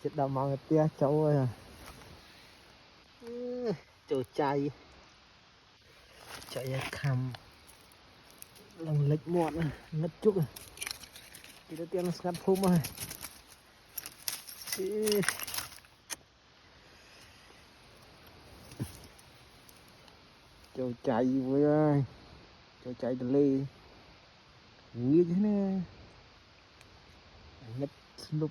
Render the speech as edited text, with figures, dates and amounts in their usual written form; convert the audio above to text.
chết đau mong tia cháu ơi à. Chỗ chạy khăm lòng lệch muộn ngất chút rồi thì đầu tiên là ngắt phum rồi chỗ chạy với ơi chỗ chạy từ ly như thế này ngất lúc